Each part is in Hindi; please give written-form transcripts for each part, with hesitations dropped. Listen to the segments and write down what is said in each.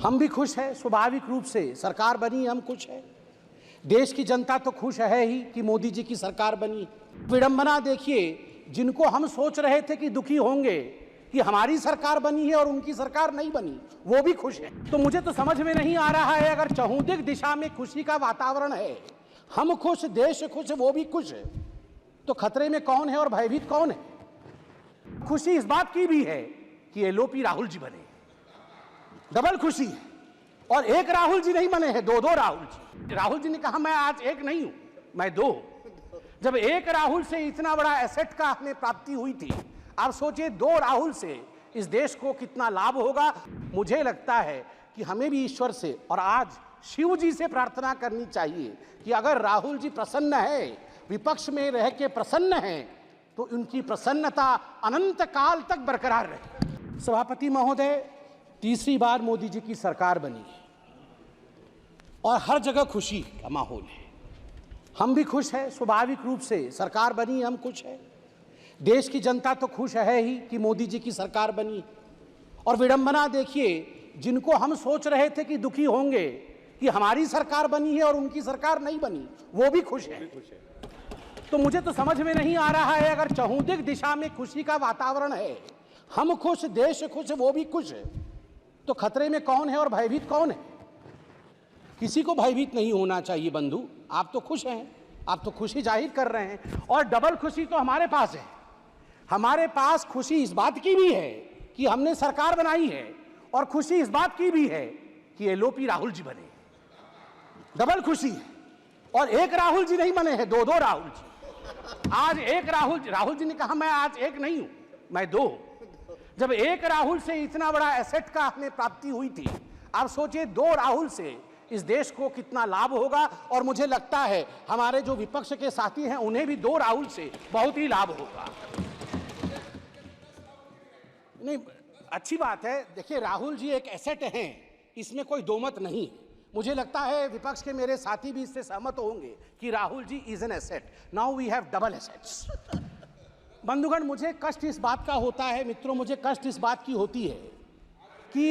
हम भी खुश हैं, स्वाभाविक रूप से सरकार बनी, हम खुश हैं। देश की जनता तो खुश है ही कि मोदी जी की सरकार बनी। विडंबना देखिए, जिनको हम सोच रहे थे कि दुखी होंगे कि हमारी सरकार बनी है और उनकी सरकार नहीं बनी, वो भी खुश है। तो मुझे तो समझ में नहीं आ रहा है, अगर चहुंदिक दिशा में खुशी का वातावरण है, हम खुश, देश खुश, वो भी खुश है, तो खतरे में कौन है और भयभीत कौन है? खुशी इस बात की भी है कि एलओपी राहुल जी बने, डबल खुशी है। और एक राहुल जी नहीं बने हैं, दो दो राहुल जी। राहुल जी ने कहा मैं आज एक नहीं हूं, मैं दो। जब एक राहुल से इतना बड़ा एसेट का हमें प्राप्ति हुई थी, आप सोचिए दो राहुल से इस देश को कितना लाभ होगा। मुझे लगता है कि हमें भी ईश्वर से और आज शिव जी से प्रार्थना करनी चाहिए कि अगर राहुल जी प्रसन्न है, विपक्ष में रह के प्रसन्न है, तो उनकी प्रसन्नता अनंत काल तक बरकरार रहे। सभापति महोदय, तीसरी बार मोदी जी की सरकार बनी है और हर जगह खुशी का माहौल है। हम भी खुश हैं, स्वाभाविक रूप से सरकार बनी, हम खुश हैं। देश की जनता तो खुश है ही कि मोदी जी की सरकार बनी। और विडंबना देखिए, जिनको हम सोच रहे थे कि दुखी होंगे कि हमारी सरकार बनी है और उनकी सरकार नहीं बनी, वो भी खुश है। तो मुझे तो समझ में नहीं आ रहा है, अगर चहुंदिक दिशा में खुशी का वातावरण है, हम खुश, देश खुश, वो भी खुश है, तो खतरे में कौन है और भयभीत कौन है? किसी को भयभीत नहीं होना चाहिए बंधु। आप तो खुश हैं, आप तो खुशी जाहिर कर रहे हैं, और डबल खुशी तो हमारे पास है। हमारे पास खुशी इस बात की भी है कि हमने सरकार बनाई है, और खुशी इस बात की भी है कि एलओपी राहुल जी बने, डबल खुशी है। और एक राहुल जी नहीं बने हैं, दो दो राहुल जी। आज एक राहुल जी ने कहा मैं आज एक नहीं हूं, मैं दो। जब एक राहुल से इतना बड़ा एसेट का हमें प्राप्ति हुई थी, आप सोचिए दो राहुल से इस देश को कितना लाभ होगा। और मुझे लगता है हमारे जो विपक्ष के साथी हैं, उन्हें भी दो राहुल से बहुत ही लाभ होगा। नहीं, अच्छी बात है। देखिए, राहुल जी एक एसेट हैं, इसमें कोई दो मत नहीं। मुझे लगता है विपक्ष के मेरे साथी भी इससे सहमत होंगे कि Rahul ji is an asset. Now we have double assets. बंधुगण, मुझे कष्ट इस बात का होता है, मित्रों, मुझे कष्ट इस बात की होती है कि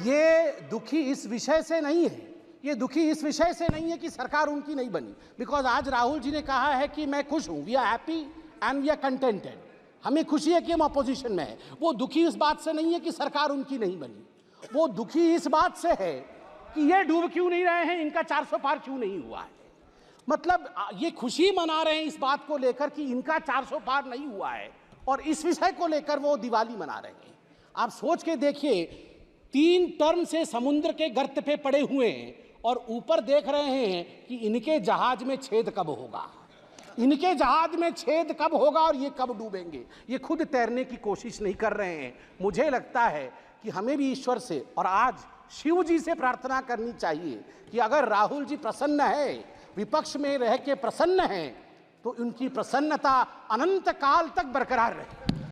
ये दुखी इस विषय से नहीं है, ये दुखी इस विषय से नहीं है कि सरकार उनकी नहीं बनी। बिकॉज आज राहुल जी ने कहा है कि मैं खुश हूं, we are happy and we are contented, हमें खुशी है कि हम अपोजिशन में है। वो दुखी इस बात से नहीं है कि सरकार उनकी नहीं बनी, वो दुखी इस बात से है कि ये डूब क्यों नहीं रहे हैं, इनका 400 पार क्यों नहीं हुआ है। मतलब ये खुशी मना रहे हैं इस बात को लेकर कि इनका 400 पार नहीं हुआ है, और इस विषय को लेकर वो दिवाली मना रहे हैं। आप सोच के देखिए, 3 टर्म से समुद्र के गर्त पे पड़े हुए हैं और ऊपर देख रहे हैं कि इनके जहाज में छेद कब होगा, इनके जहाज में छेद कब होगा और ये कब डूबेंगे। ये खुद तैरने की कोशिश नहीं कर रहे हैं। मुझे लगता है कि हमें भी ईश्वर से और आज शिव जी से प्रार्थना करनी चाहिए कि अगर राहुल जी प्रसन्न है, विपक्ष में रह के प्रसन्न है, तो उनकी प्रसन्नता अनंत काल तक बरकरार रहे।